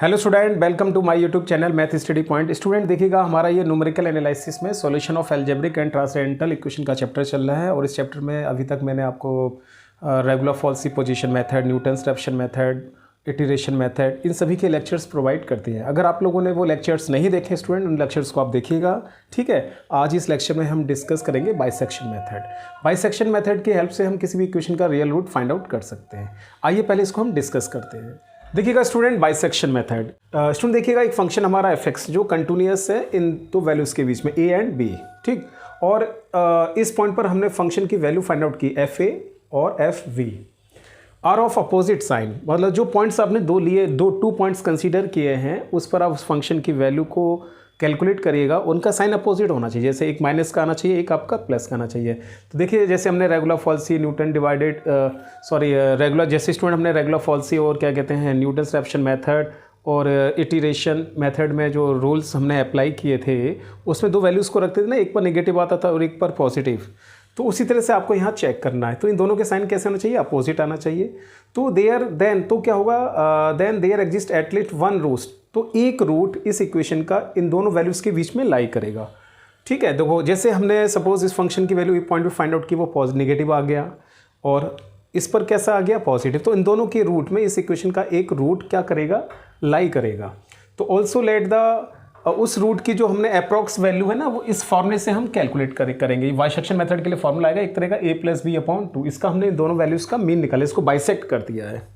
Hello student, welcome to my YouTube channel math study point. Student देखिएगा, हमारा ये numerical analysis में solution of algebraic and transcendental equation का chapter चल रहा है। और इस चैप्टर में अभी तक मैंने आपको regular falsi position method, Newton's Raphson method, iteration method, इन सभी के लेक्चर्स प्रोवाइड करते हैं। अगर आप लोगों ने वो लेक्चर्स नहीं देखे स्टूडेंट, उन लेक्चर्स को आप देखिएगा, ठीक है। आज इस लेक्चर में हम डिस्कस करेंगे बाइसेक्शन मेथड। बाइसेक्शन मेथड की हेल्प से हम किसी भी इक्वेशन का रियल रूट फाइंड आउट कर सकते हैं। आइए पहले इसको हम डिस्कस करते हैं। देखिएगा स्टूडेंट, बाइसेक्शन मेथड। स्टूडेंट देखिएगा, एक फंक्शन हमारा fx जो कंटिन्यूअस है इन दो वैल्यूज़ के बीच में a एंड b, ठीक। और इस पॉइंट पर हमने फंक्शन की वैल्यू फाइंड आउट की fa और fv are of opposite sign. मतलब जो पॉइंट्स आपने टू पॉइंट्स कंसीडर किए हैं उस पर आप उस फंक्शन की वैल्यू को कैलकुलेट करिएगा, उनका साइन अपोजिट होना चाहिए। जैसे एक माइनस का आना चाहिए, एक आपका प्लस का आना चाहिए। तो देखिए, जैसे हमने regular falsies, Newton divided regular, जैसे स्टूडेंट हमने रेगुलर फॉल्सी और क्या कहते हैं न्यूटन्स रेपशन मेथड और इटरेशन मेथड में जो रूल्स हमने अप्लाई किए थे उसमें दो वैल्यूज़ को रखते थे ना, एक पर नेगेटिव आता था और एक पर पॉजिटिव। तो उसी तरह से आपको यहाँ चेक करना है। तो इन दोनों के साइन कैसे आना चाहिए? अपोजिट आना चाहिए। तो तो क्या होगा? Then there exist at least one root. तो एक रूट इस इक्वेशन का इन दोनों वैल्यूज़ के बीच में लाई करेगा, ठीक है। देखो, जैसे हमने सपोज इस फंक्शन की वैल्यू एक पॉइंट पे फाइंड आउट की, वो नेगेटिव आ गया और इस पर कैसा आ गया? पॉजिटिव। तो इन दोनों के रूट में इस इक्वेशन का एक रूट क्या करेगा? लाई करेगा। तो ऑल्सो लेट द उस रूट की जो हमने अप्रॉक्स वैल्यू है ना, वो इस फॉर्मूले से हम कैलकुलेट करेंगे। बाइसेक्शन मेथड के लिए फॉर्मूला आएगा एक तरह का a+b/2। इसका हमने दोनों वैल्यूज़ का मीन निकाला, इसको बाइसेक्ट कर दिया है।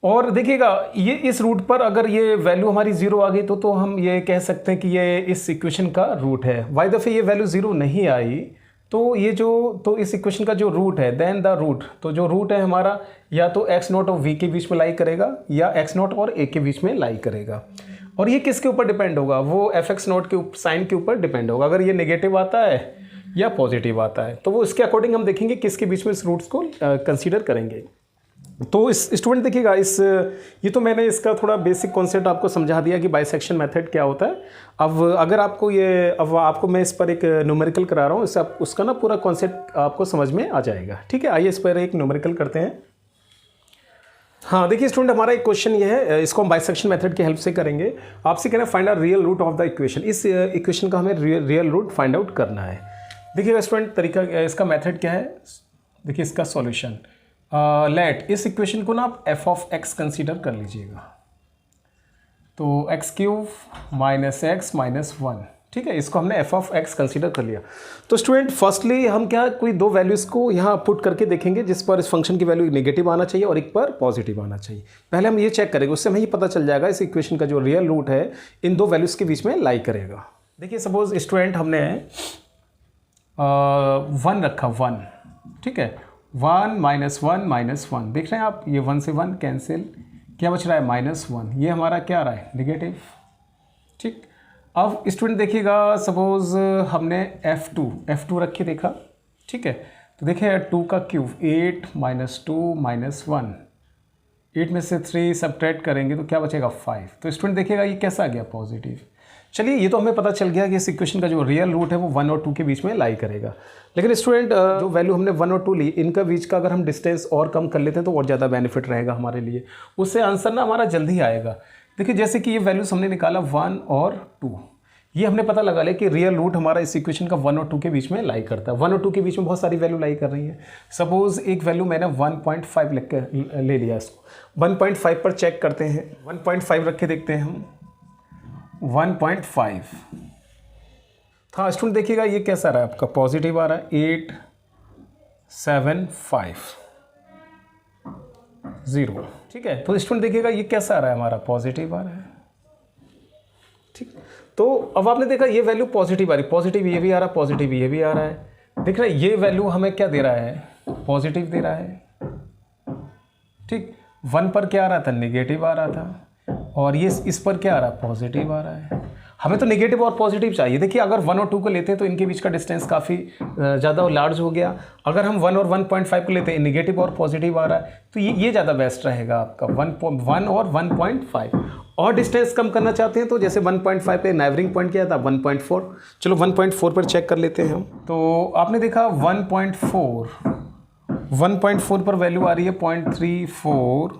और देखिएगा, ये इस रूट पर अगर ये वैल्यू हमारी जीरो आ गई तो हम ये कह सकते हैं कि ये इस इक्वेशन का रूट है। वाई दफे ये वैल्यू जीरो नहीं आई तो इस इक्वेशन का जो रूट है, देन द रूट, तो जो रूट है हमारा या तो x0 और v के बीच में लाई करेगा या x0 और a के बीच में लाई करेगा। और ये किसके ऊपर डिपेंड होगा? वो fx0 के साइन के ऊपर डिपेंड होगा। अगर ये नेगेटिव आता है या पॉजिटिव आता है तो वो इसके अकॉर्डिंग हम देखेंगे किसके बीच में इस रूट्स को कंसीडर करेंगे। तो इस स्टूडेंट देखिएगा, ये तो मैंने इसका थोड़ा बेसिक कॉन्सेप्ट आपको समझा दिया कि बाइसेक्शन मेथड क्या होता है। अब अगर आपको मैं इस पर एक न्यूमेरिकल करा रहा हूँ, इससे उसका ना पूरा कॉन्सेप्ट आपको समझ में आ जाएगा, ठीक है। आइए इस पर एक न्यूमेरिकल करते हैं। हाँ देखिए स्टूडेंट, हमारा एक क्वेश्चन ये है, इसको हम बाइसेक्शन मेथड की हेल्प से करेंगे। आपसे कहना है find out real root of the equation. इस इक्वेशन का हमें रियल रूट फाइंड आउट करना है। देखिएगा स्टूडेंट, तरीका इसका मेथड क्या है? देखिए इसका सॉल्यूशन, लेट इस इक्वेशन को ना आप f ऑफ x कंसीडर कर लीजिएगा। तो x³ - x - 1, ठीक है। इसको हमने f ऑफ x कंसीडर कर लिया। तो स्टूडेंट फर्स्टली हम कोई दो वैल्यूज़ को यहाँ पुट करके देखेंगे जिस पर इस फंक्शन की वैल्यू नेगेटिव आना चाहिए और एक पर पॉजिटिव आना चाहिए। पहले हम ये चेक करेंगे, उससे हमें ये पता चल जाएगा इस इक्वेशन का जो रियल रूट है इन दो वैल्यूज़ के बीच में लाई करेगा। देखिए सपोज स्टूडेंट हमने 1 रखा, 1, ठीक है। 1 - 1 - 1 देख रहे हैं आप, ये 1 से 1 कैंसिल, क्या बच रहा है? -1। ये हमारा क्या आ रहा है? नेगेटिव, ठीक। अब स्टूडेंट देखिएगा, सपोज हमने f2 रख के देखा, ठीक है। तो देखिए 2 का क्यूब, 8 - 2 - 1, 8 में से 3 सब्ट्रैक्ट करेंगे तो क्या बचेगा? 5। तो स्टूडेंट देखिएगा ये कैसा आ गया? पॉजिटिव। चलिए, ये तो हमें पता चल गया कि इस इक्वेशन का जो रियल रूट है वो 1 और 2 के बीच में लाई करेगा। लेकिन स्टूडेंट जो वैल्यू हमने 1 और 2 ली, इनका बीच का अगर हम डिस्टेंस और कम कर लेते हैं तो और ज़्यादा बेनिफिट रहेगा हमारे लिए। उससे आंसर ना हमारा जल्दी आएगा। देखिए जैसे कि ये वैल्यूज़ हमने निकाला 1 और 2, ये हमने पता लगा लिया कि रियल रूट हमारा इस इक्वेशन का 1 और 2 के बीच में लाई करता है। 1 और 2 के बीच में बहुत सारी वैल्यू लाई कर रही है। सपोज एक वैल्यू मैंने 1.5 ले लिया, इसको 1.5 पर चेक करते हैं। 1.5 रख के देखते हैं हम। 1.5 था स्टूडेंट, देखिएगा ये कैसा रहा है आपका? पॉजिटिव आ रहा है। 8 7 5 0, ठीक है। तो स्टूडेंट देखिएगा ये कैसा आ रहा है? हमारा पॉजिटिव आ रहा है, ठीक। तो अब आपने देखा ये वैल्यू पॉजिटिव आ रही, पॉजिटिव ये भी आ रहा है, पॉजिटिव ये भी आ रहा है। देख रहे हैं ये वैल्यू हमें क्या दे रहा है? पॉजिटिव दे रहा है, ठीक। 1 पर क्या आ रहा था? नेगेटिव आ रहा था। और ये इस पर क्या आ रहा है? पॉजिटिव आ रहा है। हमें तो नेगेटिव और पॉजिटिव चाहिए। देखिए अगर 1 और 2 को लेते हैं तो इनके बीच का डिस्टेंस काफ़ी ज़्यादा लार्ज हो गया। अगर हम 1 और 1.5 को लेते हैं, नेगेटिव और पॉजिटिव आ रहा है, तो ये ज़्यादा बेस्ट रहेगा आपका 1 और 1.5। और डिस्टेंस कम करना चाहते हैं तो जैसे 1.5 पे नाइबरिंग पॉइंट क्या था? 1.4। चलो 1.4 पर चेक कर लेते हैं हम। तो आपने देखा 1.4 पर वैल्यू आ रही है 0.34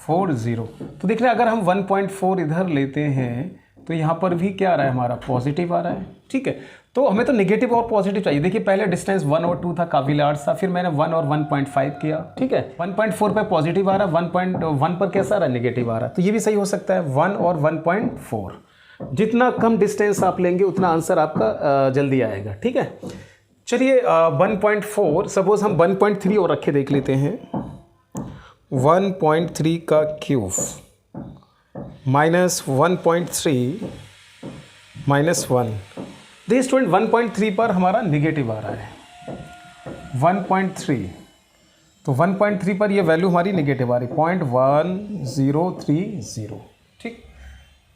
1.40। तो देख रहे हैं अगर हम 1.4 इधर लेते हैं तो यहाँ पर भी क्या आ रहा है हमारा पॉजिटिव आ रहा है। ठीक है, तो हमें तो नेगेटिव और पॉजिटिव चाहिए। देखिए पहले डिस्टेंस 1 और 2 था, काफ़ी लार्ज था, फिर मैंने 1 और 1.5 किया। ठीक है, 1.4 पे पॉजिटिव आ रहा है, 1.1 पर कैसा आ रहा है नेगेटिव आ रहा है। तो ये भी सही हो सकता है 1 और 1.4। जितना कम डिस्टेंस आप लेंगे उतना आंसर आपका जल्दी आएगा। ठीक है, चलिए 1.4 सपोज हम 1.3 और रखे देख लेते हैं। 1.3 का क्यूब माइनस 1.3 माइनस 1। देखिए स्टूडेंट 1.3 पर हमारा निगेटिव आ रहा है 1.3, तो 1.3 पर ये वैल्यू हमारी निगेटिव आ रही 0.1030। ठीक,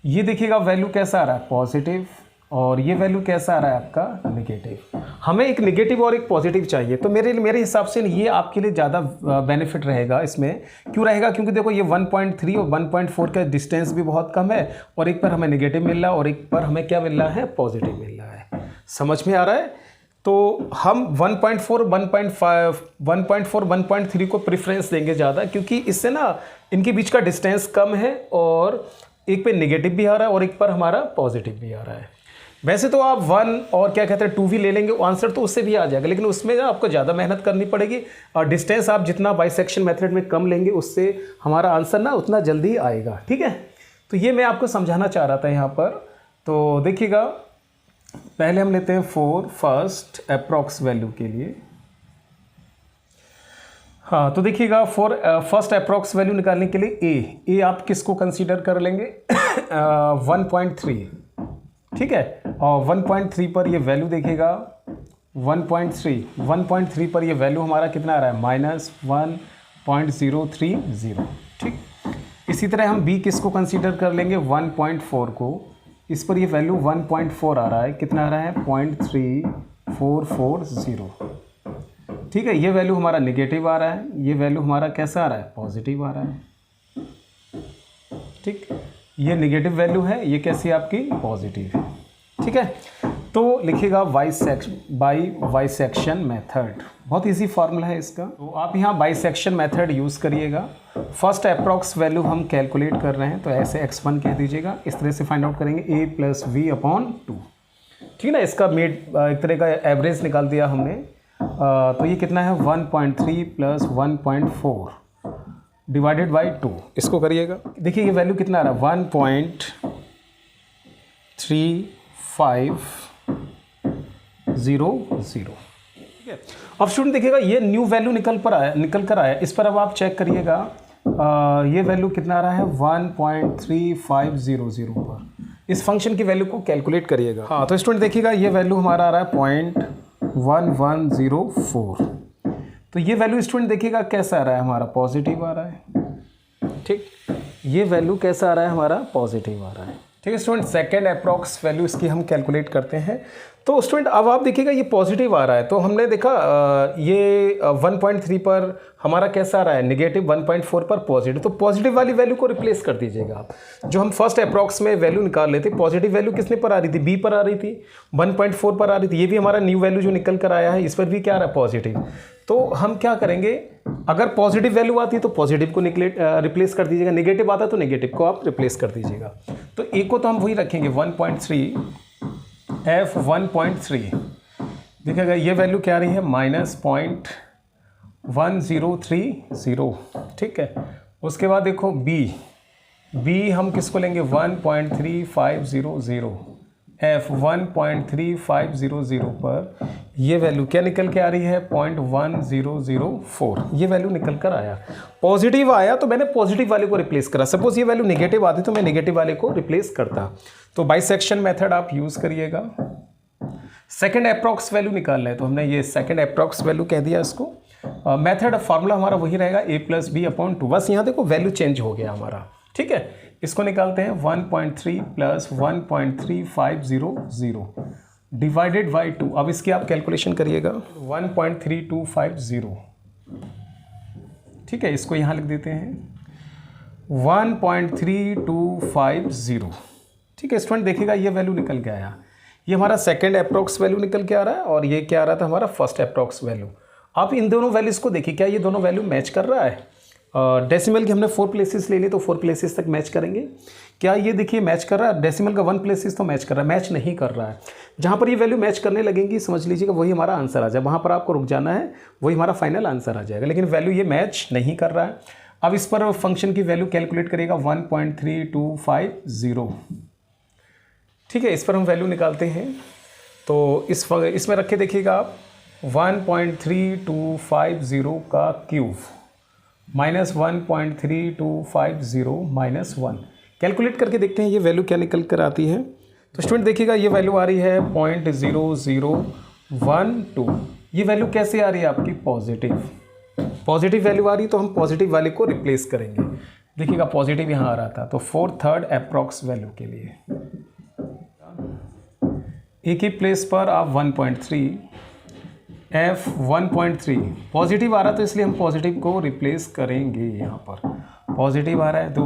ये देखिएगा वैल्यू कैसा आ रहा है पॉजिटिव, और ये वैल्यू कैसा आ रहा है आपका निगेटिव। हमें एक निगेटिव और एक पॉजिटिव चाहिए, तो मेरे हिसाब से ये आपके लिए ज़्यादा बेनिफिट रहेगा। इसमें क्यों रहेगा, क्योंकि देखो ये 1.3 और 1.4 का डिस्टेंस भी बहुत कम है, और एक पर हमें निगेटिव मिल रहा है और एक पर हमें क्या मिल रहा है पॉजिटिव मिल रहा है। समझ में आ रहा है। तो हम 1.4 1.3 को प्रेफरेंस देंगे ज़्यादा, क्योंकि इससे ना इनके बीच का डिस्टेंस कम है, और एक पे निगेटिव भी आ रहा है और एक पर हमारा पॉजिटिव भी आ रहा है। वैसे तो आप 1 और क्या कहते हैं 2 भी ले लेंगे, आंसर तो उससे भी आ जाएगा, लेकिन उसमें ना आपको ज़्यादा मेहनत करनी पड़ेगी, और डिस्टेंस आप जितना बाइसेक्शन मेथड में कम लेंगे उससे हमारा आंसर ना उतना जल्दी आएगा। ठीक है, तो ये मैं आपको समझाना चाह रहा था यहाँ पर। तो देखिएगा पहले हम लेते हैं 4 फर्स्ट अप्रॉक्स वैल्यू के लिए। हाँ, तो देखिएगा फर्स्ट अप्रॉक्स वैल्यू निकालने के लिए ए आप किसको कंसीडर कर लेंगे 1.3। ठीक है, और 1.3 पर ये वैल्यू देखिएगा 1.3 पर ये वैल्यू हमारा कितना आ रहा है -1.030। ठीक, इसी तरह हम बी किसको कंसीडर कर लेंगे 1.4 को। इस पर ये वैल्यू 1.4 आ रहा है, कितना आ रहा है 0.3440। ठीक है, ये वैल्यू हमारा निगेटिव आ रहा है, ये वैल्यू हमारा कैसा आ रहा है पॉजिटिव आ रहा है। ठीक, ये निगेटिव वैल्यू है, ये कैसी आपकी पॉजिटिव है। ठीक है, तो लिखिएगा बाइसेक्शन मेथड। बहुत इजी फार्मूला है इसका, तो आप यहाँ बाइसेक्शन मेथड यूज़ करिएगा। फर्स्ट अप्रॉक्स वैल्यू हम कैलकुलेट कर रहे हैं, तो ऐसे x1 कह दीजिएगा। इस तरह से फाइंड आउट करेंगे a + v/2। ठीक है ना, इसका एक तरह का एवरेज निकाल दिया हमने। तो ये कितना है 1.3 + 1.4 डिवाइडेड बाई 2। इसको करिएगा, देखिए ये वैल्यू कितना आ रहा है 1.3500। ठीक है, अब स्टूडेंट देखिएगा ये न्यू वैल्यू निकल कर आया। इस पर अब आप चेक करिएगा ये वैल्यू कितना आ रहा है 1.3500 पर। इस फंक्शन की वैल्यू को कैलकुलेट करिएगा। हाँ, तो स्टूडेंट देखिएगा ये वैल्यू हमारा आ रहा है 0.1104। तो ये वैल्यू स्टूडेंट देखिएगा कैसा आ रहा है हमारा पॉजिटिव आ रहा है। ठीक, ये वैल्यू कैसा आ रहा है हमारा पॉजिटिव आ रहा है। ठीक है स्टूडेंट, सेकेंड अप्रॉक्स वैल्यू इसकी हम कैलकुलेट करते हैं। तो स्टूडेंट अब आप देखिएगा ये पॉजिटिव आ रहा है, तो हमने देखा ये 1.3 पर हमारा कैसा आ रहा है निगेटिव, 1.4 पर पॉजिटिव। तो पॉजिटिव वाली वैल्यू को रिप्लेस कर दीजिएगा आप। जो हम फर्स्ट अप्रॉक्स में वैल्यू निकाल लेते, पॉजिटिव वैल्यू किसने पर आ रही थी, बी पर आ रही थी, 1.4 पर आ रही थी। ये भी हमारा न्यू वैल्यू जो निकल कर आया है, इस पर भी क्या आ रहा है पॉजिटिव। तो हम क्या करेंगे, अगर पॉजिटिव वैल्यू आती है तो पॉजिटिव को रिप्लेस कर दीजिएगा, नेगेटिव आता है तो नेगेटिव को आप रिप्लेस कर दीजिएगा। तो ए को तो हम वही रखेंगे 1.3 f1.3। देखिएगा ये वैल्यू क्या आ रही है -0.1030। ठीक है, उसके बाद देखो बी हम किसको लेंगे 1.3500। f1.3500 पर ये वैल्यू क्या निकल के आ रही है 0.1004। ये वैल्यू निकल कर आया, पॉजिटिव आया तो मैंने पॉजिटिव वाले को रिप्लेस करा। सपोज ये वैल्यू नेगेटिव आती तो मैं नेगेटिव वाले को रिप्लेस करता। तो बाइसेक्शन मेथड आप यूज़ करिएगा। सेकंड अप्रॉक्स वैल्यू निकालना है, तो हमने ये सेकंड अप्रॉक्स वैल्यू कह दिया इसको। मेथड फार्मूला हमारा वही रहेगा a + b/2। बस यहाँ देखो वैल्यू चेंज हो गया हमारा। ठीक है, इसको निकालते हैं 1.3 + 1.3500 डिवाइडेड बाई 2। अब इसकी आप कैलकुलेशन करिएगा 1.3250। ठीक है, इसको यहाँ लिख देते हैं 1.3250। ठीक है स्टूडेंट, देखिएगा ये वैल्यू निकल के आया। ये हमारा सेकंड अप्रॉक्स वैल्यू निकल के आ रहा है, और ये क्या आ रहा था हमारा फर्स्ट अप्रॉक्स वैल्यू। आप इन दोनों वैल्यूज़ को देखिए, क्या ये दोनों वैल्यू मैच कर रहा है। डेसिमल की हमने 4 प्लेसेस ले ली तो 4 प्लेसेस तक मैच करेंगे। क्या ये देखिए मैच कर रहा है? डेसिमल का 1 प्लेसेस तो मैच कर रहा है, मैच नहीं कर रहा है। जहाँ पर ये वैल्यू मैच करने लगेंगी समझ लीजिएगा वही हमारा आंसर आ जाए, वहाँ पर आपको रुक जाना है, वही हमारा फाइनल आंसर आ जाएगा। लेकिन वैल्यू ये मैच नहीं कर रहा है। अब इस पर फंक्शन की वैल्यू कैलकुलेट करिएगा 1.3250। ठीक है, इस पर हम वैल्यू निकालते हैं। तो इसमें रख के देखिएगा आप 1.3250 का क्यूब माइनस 1.3250 माइनस 1 कैलकुलेट करके देखते हैं ये वैल्यू क्या निकल कर आती है। तो स्टूडेंट देखिएगा ये वैल्यू आ रही है 0.0012। ये वैल्यू कैसे आ रही है आपकी? पॉजिटिव वैल्यू आ रही, तो हम पॉजिटिव वाले को रिप्लेस करेंगे। देखिएगा पॉजिटिव यहाँ आ रहा था, तो 4/3 अप्रॉक्स वैल्यू के लिए एक ही प्लेस पर आप 1.3 F 1.3 पॉजिटिव आ रहा तो इसलिए हम पॉजिटिव को रिप्लेस करेंगे। यहाँ पर पॉजिटिव आ रहा है तो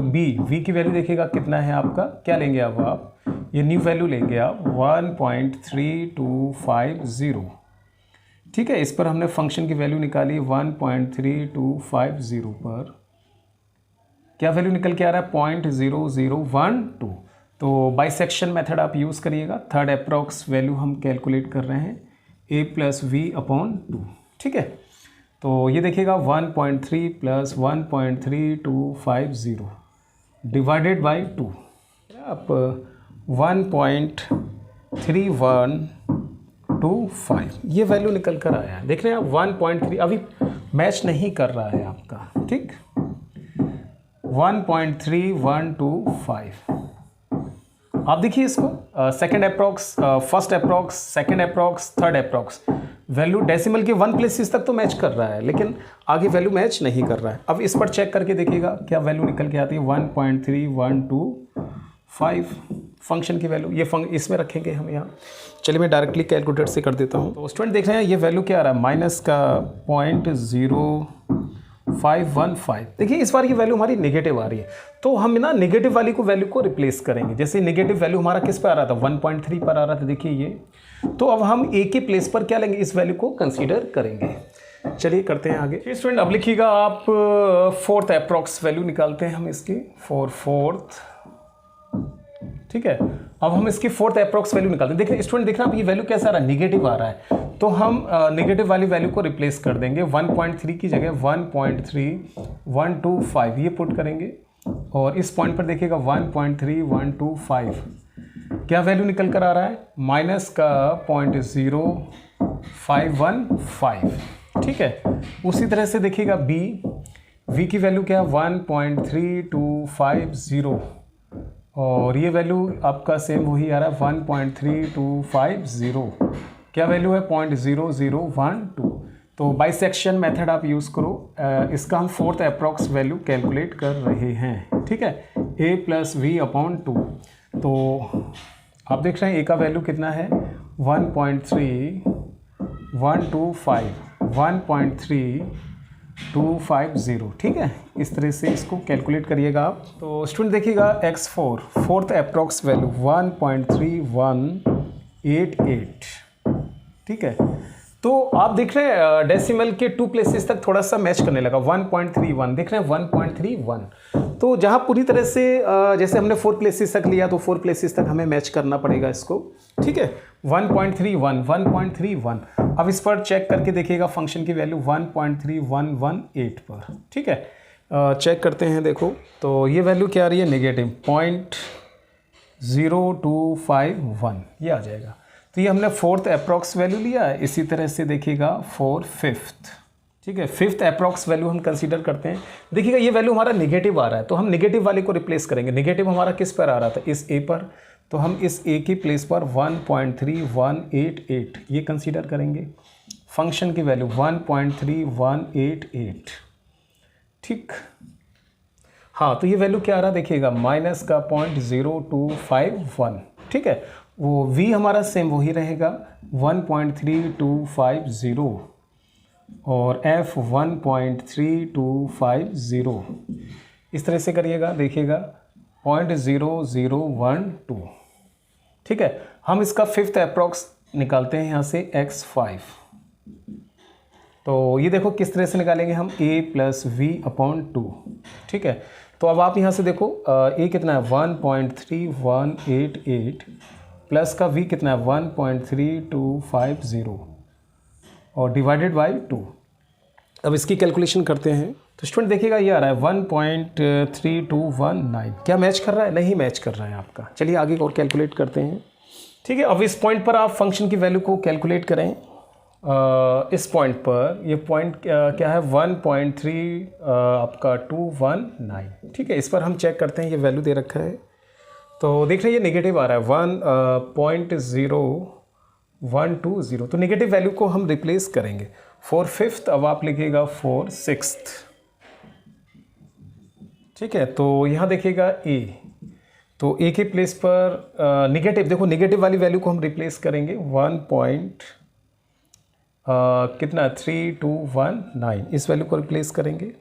V की वैल्यू देखिएगा कितना है आपका, क्या लेंगे अब आप? ये न्यू वैल्यू लेंगे आप 1.3250। ठीक है, इस पर हमने फंक्शन की वैल्यू निकाली 1.3250 पर क्या वैल्यू निकल के आ रहा है? 0.0012। तो बाइसेक्शन मेथड आप यूज़ करिएगा। थर्ड अप्रॉक्स वैल्यू हम कैलकुलेट कर रहे हैं a + v/2। ठीक है, तो ये देखिएगा 1.3 + 1.3250 डिवाइडेड बाई 2 आप 1.3125 ये वैल्यू निकल कर आया है। देख रहे हैं आप 1.3 अभी मैच नहीं कर रहा है आपका। ठीक, 1.3125 आप देखिए इसको second approx, first approx, second approx, third approx value decimal के 1 प्लेसेस तक तो मैच कर रहा है, लेकिन आगे वैल्यू मैच नहीं कर रहा है। अब इस पर चेक करके देखिएगा क्या वैल्यू निकल के आती है 1.3125 फंक्शन की वैल्यू। ये इसमें रखेंगे हम यहाँ। चलिए मैं डायरेक्टली कैलकुलेटर से कर देता हूँ। तो स्टूडेंट देख रहे हैं ये वैल्यू क्या आ रहा है? माइनस का 0.0515। देखिए इस बार ये वैल्यू हमारी नेगेटिव आ रही है, तो हम ना नेगेटिव वाली को वैल्यू को रिप्लेस करेंगे। जैसे नेगेटिव वैल्यू हमारा किस पर आ रहा था? 1.3 पर आ रहा था, देखिए ये। तो अब हम a के प्लेस पर क्या लेंगे? इस वैल्यू को कंसीडर करेंगे। चलिए करते हैं आगे। स्टूडेंट अब लिखिएगा आप फोर्थ अप्रॉक्स वैल्यू निकालते हैं हम इसकी 4/4। ठीक है, अब हम इसकी फोर्थ अप्रॉक्स वैल्यू निकालते हैं। देखिए स्टूडेंट देख रहे हैं आप ये वैल्यू कैसा आ रहा है? निगेटिव आ रहा है, तो हम नेगेटिव वाली वैल्यू को रिप्लेस कर देंगे। 1.3 की जगह 1.3125 ये पुट करेंगे और इस पॉइंट पर देखिएगा 1.3125 क्या वैल्यू निकल कर आ रहा है? माइनस का 0.0515। ठीक है, उसी तरह से देखिएगा V की वैल्यू क्या है? 1.3250 और ये वैल्यू आपका सेम वही आ रहा है 1.3250। क्या वैल्यू है? 0.0012। तो बाइसेक्शन मेथड आप यूज़ करो। इसका हम फोर्थ अप्रॉक्स वैल्यू कैलकुलेट कर रहे हैं। ठीक है, a + v/2। तो आप देख रहे हैं a का वैल्यू कितना है? 1.3125 ठीक है, इस तरह से इसको कैलकुलेट करिएगा आप। तो स्टूडेंट देखिएगा x4 फोर्थ अप्रॉक्स वैल्यू 1.3188। ठीक है, तो आप देख रहे हैं डेसिमल के 2 प्लेसेस तक थोड़ा सा मैच करने लगा। 1.31 देख रहे हैं 1.31। तो जहाँ पूरी तरह से जैसे हमने 4 प्लेसेस तक लिया तो 4 प्लेसेस तक हमें मैच करना पड़ेगा इसको। ठीक है, 1.31 अब इस पर चेक करके देखिएगा फंक्शन की वैल्यू 1.3118 पर। ठीक है, चेक करते हैं। देखो तो ये वैल्यू क्या आ रही है? नेगेटिव 0.0251 ये आ जाएगा। तो ये हमने फोर्थ अप्रॉक्स वैल्यू लिया है। इसी तरह से देखिएगा फॉर फिफ्थ। ठीक है, फिफ्थ अप्रॉक्स वैल्यू हम कंसीडर करते हैं। देखिएगा ये वैल्यू हमारा नेगेटिव आ रहा है, तो हम नेगेटिव वाले को रिप्लेस करेंगे। नेगेटिव हमारा किस पर आ रहा था? इस a पर, तो हम इस a की प्लेस पर 1.3188 ये कंसीडर करेंगे। फंक्शन की वैल्यू 1.3188। ठीक, हाँ, तो ये वैल्यू क्या आ रहा है? देखिएगा माइनस का 0.0251। ठीक है, वो v हमारा सेम वही रहेगा 1.3250 और f 1.3250। इस तरह से करिएगा, देखिएगा 0.0012। ठीक है, हम इसका फिफ्थ अप्रॉक्स निकालते हैं यहाँ से x5। तो ये देखो किस तरह से निकालेंगे हम, a प्लस वी अपॉन 2, ठीक है। तो अब आप यहाँ से देखो a कितना है 1.3188 प्लस का v कितना है 1.3250 और डिवाइडेड बाई 2। अब इसकी कैलकुलेशन करते हैं तो स्टूडेंट देखिएगा ये आ रहा है 1.3219। क्या मैच कर रहा है? नहीं मैच कर रहा है आपका। चलिए आगे और कैलकुलेट करते हैं, ठीक है। अब इस पॉइंट पर आप फंक्शन की वैल्यू को कैलकुलेट करें। इस पॉइंट पर ये पॉइंट क्या है 1.3 आपका 219, ठीक है। इस पर हम चेक करते हैं, ये वैल्यू दे रखा है तो देख रहे हैं ये नेगेटिव आ रहा है 1.0120। तो नेगेटिव वैल्यू को हम रिप्लेस करेंगे 4/5, अब आप लिखिएगा 4/6, ठीक है। तो यहाँ देखिएगा a, तो a के प्लेस पर नेगेटिव, देखो नेगेटिव वाली वैल्यू को हम रिप्लेस करेंगे 3219, इस वैल्यू को रिप्लेस करेंगे।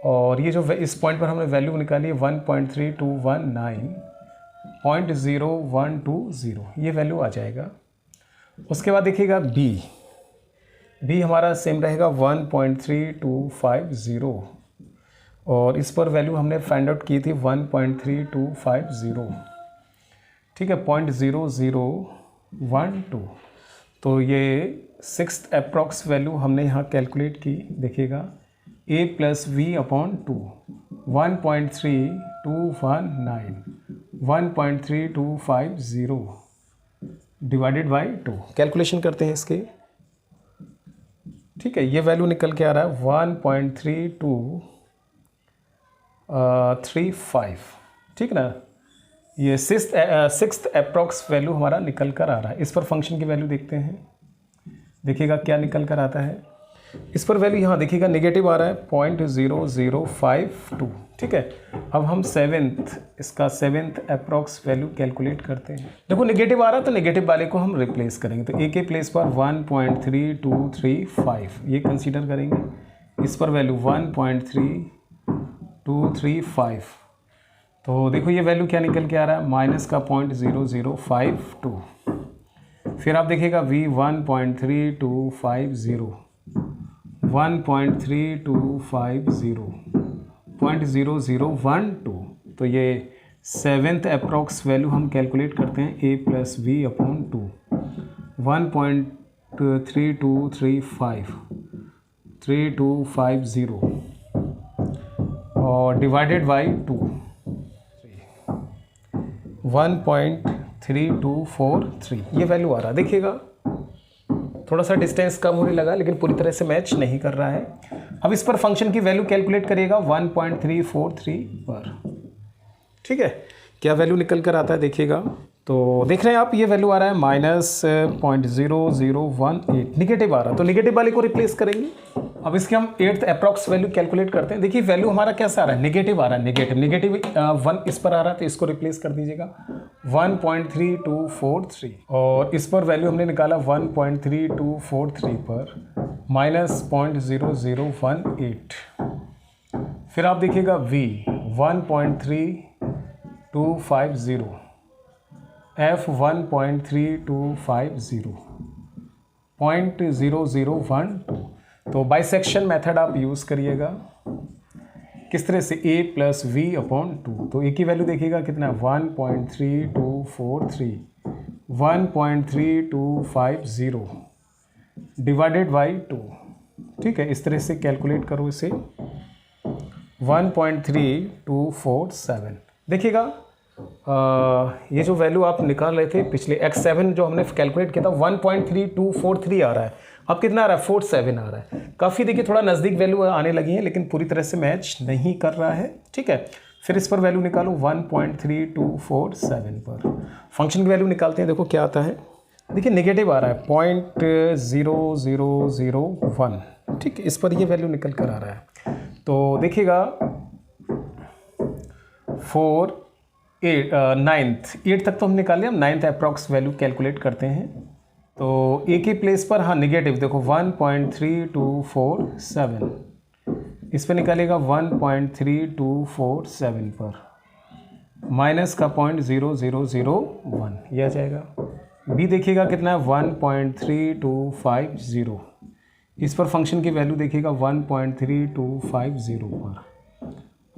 और ये जो इस पॉइंट पर हमने वैल्यू निकाली है 1.3219.0120, ये वैल्यू आ जाएगा। उसके बाद देखिएगा b हमारा सेम रहेगा 1.3250 और इस पर वैल्यू हमने फाइंड आउट की थी 1.3250, ठीक है, 0.0012। तो ये 6th अप्रॉक्स वैल्यू हमने यहाँ कैलकुलेट की, देखिएगा a plus v upon 2 1.3219 divided by 2। Calculation करते हैं इसके, ठीक है। ये वैल्यू निकल के आ रहा है 1.3235, ठीक ना। ये 6th अप्रॉक्स वैल्यू हमारा निकल कर आ रहा है। इस पर फंक्शन की वैल्यू देखते हैं, देखिएगा क्या निकल कर आता है। इस पर वैल्यू यहाँ देखिएगा नेगेटिव आ रहा है 0.0052, ठीक है। अब हम इसका 7th अप्रॉक्स वैल्यू कैलकुलेट करते हैं। देखो नेगेटिव आ रहा है तो नेगेटिव वाले को हम रिप्लेस करेंगे, तो a के प्लेस पर 1.3235 ये कंसीडर करेंगे। इस पर वैल्यू 1.3235, तो देखो ये वैल्यू क्या निकल के आ रहा है, माइनस का 0.0052। फिर आप देखिएगा v 1.3250 0.0012, तो ये 7th अप्रॉक्स वैल्यू हम कैलकुलेट करते हैं a प्लस वी अपॉन 2 1.3250 और डिवाइडेड बाई 2 1.3243 ये वैल्यू आ रहा है। देखिएगा थोड़ा सा डिस्टेंस कम होने लगा लेकिन पूरी तरह से मैच नहीं कर रहा है। अब इस पर फंक्शन की वैल्यू कैलकुलेट करिएगा 1.343 पर, ठीक है। क्या वैल्यू निकल कर आता है देखिएगा, तो देख रहे हैं आप ये वैल्यू आ रहा है -0.0018, निगेटिव आ रहा है तो निगेटिव वाले को रिप्लेस करेंगे। अब इसके हम 8th अप्रॉक्स वैल्यू कैलकुलेट करते हैं। देखिए वैल्यू हमारा कैसा आ रहा है, नेगेटिव आ रहा है, नेगेटिव 1 इस पर आ रहा है तो इसको रिप्लेस कर दीजिएगा 1.3243 और इस पर वैल्यू हमने निकाला 1.3243 पर -0.0018। फिर आप देखिएगा v 1.3250 f 1.3250 0.0012। तो बाइसेक्शन मेथड आप यूज़ करिएगा। किस तरह से, a प्लस वी अपॉन 2, तो a की वैल्यू देखिएगा कितना 1.3243 1.3250 डिवाइडेड बाई 2, ठीक है। इस तरह से कैलकुलेट करो इसे 1.3247। देखिएगा ये जो वैल्यू आप निकाल रहे थे पिछले x7 जो हमने कैलकुलेट किया था 1.3243 आ रहा है, अब कितना आ रहा है 47 आ रहा है। काफ़ी देखिए थोड़ा नज़दीक वैल्यू आने लगी है लेकिन पूरी तरह से मैच नहीं कर रहा है, ठीक है। फिर इस पर वैल्यू निकालो 1.3247 पर। फंक्शन की वैल्यू निकालते हैं, देखो क्या आता है। देखिए नेगेटिव आ रहा है 0.0001, ठीक है। इस पर ये वैल्यू निकल कर आ रहा है तो देखिएगा 8 तक तो हम निकाल लिया। 9th अप्रॉक्स वैल्यू कैलकुलेट करते हैं तो a के प्लेस पर हाँ नेगेटिव देखो 1.3247, इस पर निकालेगा 1.3247 पर माइनस का 0.0001 ये आ जाएगा। b देखिएगा कितना है 1.3250, इस पर फंक्शन की वैल्यू देखिएगा 1.3250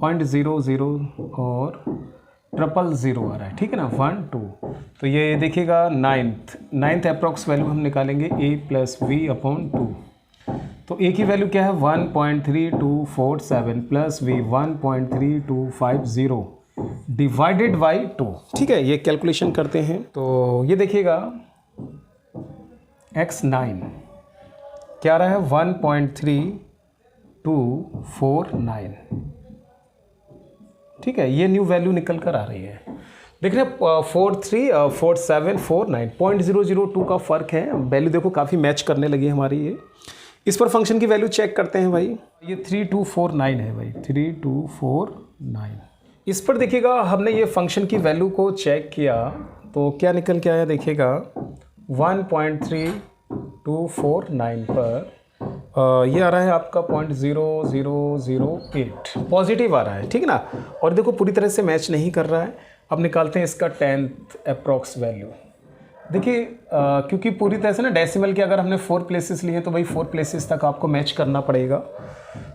पर 0.00 और 000 आ रहा है, ठीक है ना, 1 2। तो ये देखिएगा नाइन्थ अप्रॉक्स वैल्यू हम निकालेंगे a प्लस वी अपॉन 2। तो a की वैल्यू क्या है 1.3247 प्लस वी 1.3250 डिवाइडेड बाई 2, ठीक है। ये कैलकुलेशन करते हैं तो ये देखिएगा x9 क्या आ रहा है 1.3249, ठीक है। ये न्यू वैल्यू निकल कर आ रही है, देख रहे हैं 434749 0.002 का फ़र्क है। वैल्यू देखो काफ़ी मैच करने लगी है हमारी ये। इस पर फंक्शन की वैल्यू चेक करते हैं भाई, ये 3249 है भाई, 3249। इस पर देखिएगा हमने ये फंक्शन की वैल्यू को चेक किया तो क्या निकल के आया, देखिएगा 1.3249 पर ये आ रहा है आपका 0.0008 पॉजिटिव आ रहा है, ठीक है ना। और देखो पूरी तरह से मैच नहीं कर रहा है। अब निकालते हैं इसका 10th अप्रॉक्स वैल्यू। देखिए क्योंकि पूरी तरह से ना डेसिमल के अगर हमने 4 प्लेसेस लिए तो भाई 4 प्लेसेस तक आपको मैच करना पड़ेगा।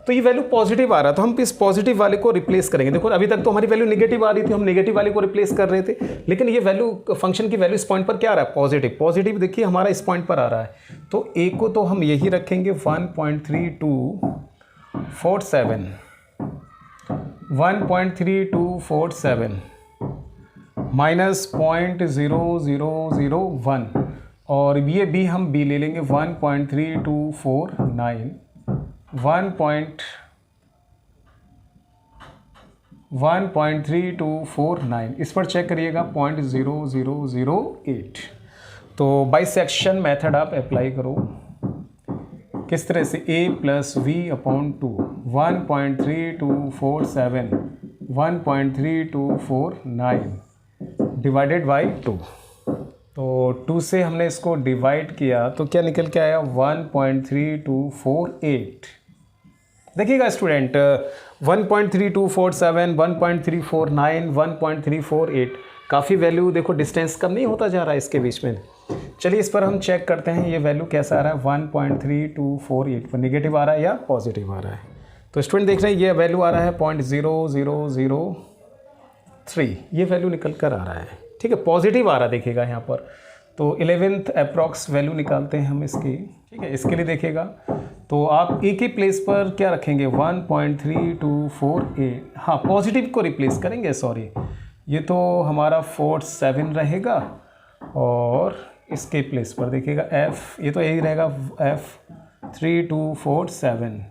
तो ये वैल्यू पॉजिटिव आ रहा है तो हम इस पॉजिटिव वाले को रिप्लेस करेंगे। देखो अभी तक तो हमारी वैल्यू नेगेटिव आ रही थी, हम नेगेटिव वाले को रिप्लेस कर रहे थे, लेकिन ये वैल्यू फंक्शन की वैल्यू इस पॉइंट पर क्या आ रहा है, पॉजिटिव। पॉजिटिव देखिए हमारा इस पॉइंट पर आ रहा है तो ए को तो हम यही रखेंगे 1.3247 माइनस 0.0001 और ये भी हम बी ले लेंगे 1.3249 1.3249 इस पर चेक करिएगा 0.0008। तो बाइसेक्शन मेथड आप अप्लाई करो किस तरह से, a plus v upon 2 1.3247 1.3249 divided by 2। तो 2 से हमने इसको डिवाइड किया तो क्या निकल के आया 1.3248। देखिएगा स्टूडेंट 1.3247 1.349 1.348 काफ़ी वैल्यू देखो डिस्टेंस कम नहीं होता जा रहा है इसके बीच में। चलिए इस पर हम चेक करते हैं ये वैल्यू कैसा आ रहा है 1.3248 पर नेगेटिव आ रहा है या पॉजिटिव आ रहा है। तो स्टूडेंट देख रहे हैं ये वैल्यू आ रहा है 0.0003, ये वैल्यू निकल कर आ रहा है, ठीक है, पॉजिटिव आ रहा है देखिएगा यहाँ पर। तो 11th अप्रॉक्स वैल्यू निकालते हैं हम इसकी, ठीक है। इसके लिए देखिएगा तो आप ए की प्लेस पर क्या रखेंगे 1.3248, हाँ पॉजिटिव को रिप्लेस करेंगे, सॉरी ये तो हमारा 47 रहेगा और इसके प्लेस पर देखिएगा एफ, ये तो यही रहेगा एफ 3247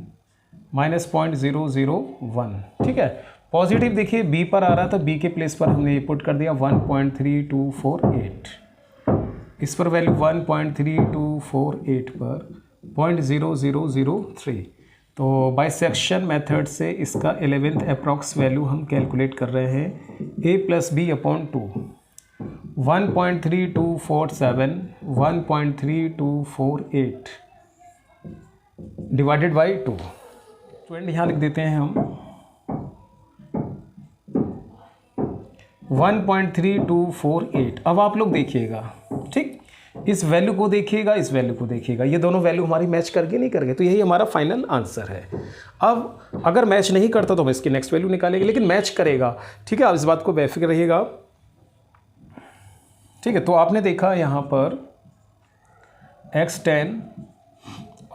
माइनस 0.001, ठीक है। पॉजिटिव देखिए बी पर आ रहा था, बी के प्लेस पर हमने ये पुट कर दिया 1.3248, इस पर वैल्यू 1.3248 पर 0.0003। तो बाइसेक्शन मेथड से इसका 11th अप्रॉक्स वैल्यू हम कैलकुलेट कर रहे हैं a plus b upon 2 1.3247 1.3248 divided by 2। Student यहाँ लिख देते हैं हम 1.3248। अब आप लोग देखिएगा, ठीक, इस वैल्यू को देखिएगा, इस वैल्यू को देखिएगा, ये दोनों वैल्यू हमारी मैच करके नहीं कर गए, तो यही हमारा फाइनल आंसर है। अब अगर मैच नहीं करता तो हम इसकी नेक्स्ट वैल्यू निकालेंगे, लेकिन मैच करेगा, ठीक है, आप इस बात को बेफिक्र रहिएगा, ठीक है। तो आपने देखा यहाँ पर x10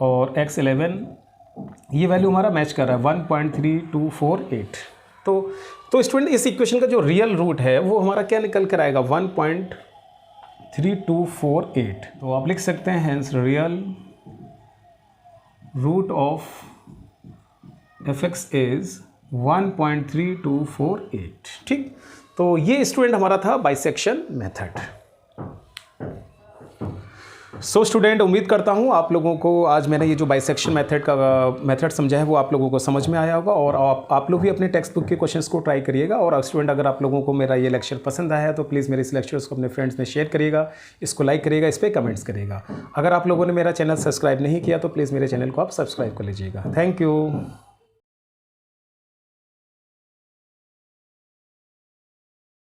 और x11 ये वैल्यू हमारा मैच कर रहा है 1.3248। तो स्टूडेंट इस इक्वेशन का जो रियल रूट है वो हमारा क्या निकल कर आएगा 1.3248। तो आप लिख सकते हैं hence real root of fx is 1.3248, ठीक। तो ये स्टूडेंट हमारा था बाइसेक्शन मेथड। सो स्टूडेंट उम्मीद करता हूँ आप लोगों को आज मैंने ये जो बाइसेक्शन मेथड का मेथड समझा है वो आप लोगों को समझ में आया होगा, और आप लोग भी अपने टेक्स्ट बुक के क्वेश्चंस को ट्राई करिएगा। और स्टूडेंट अगर आप लोगों को मेरा ये लेक्चर पसंद आया है तो प्लीज़ मेरे इस लेक्चर्स को अपने फ्रेंड्स में शेयर करिएगा, इसको लाइक करिएगा, इस पर कमेंट्स करिएगा। अगर आप लोगों ने मेरा चैनल सब्सक्राइब नहीं किया तो प्लीज़ मेरे चैनल को आप सब्सक्राइब कर लीजिएगा। Thank you.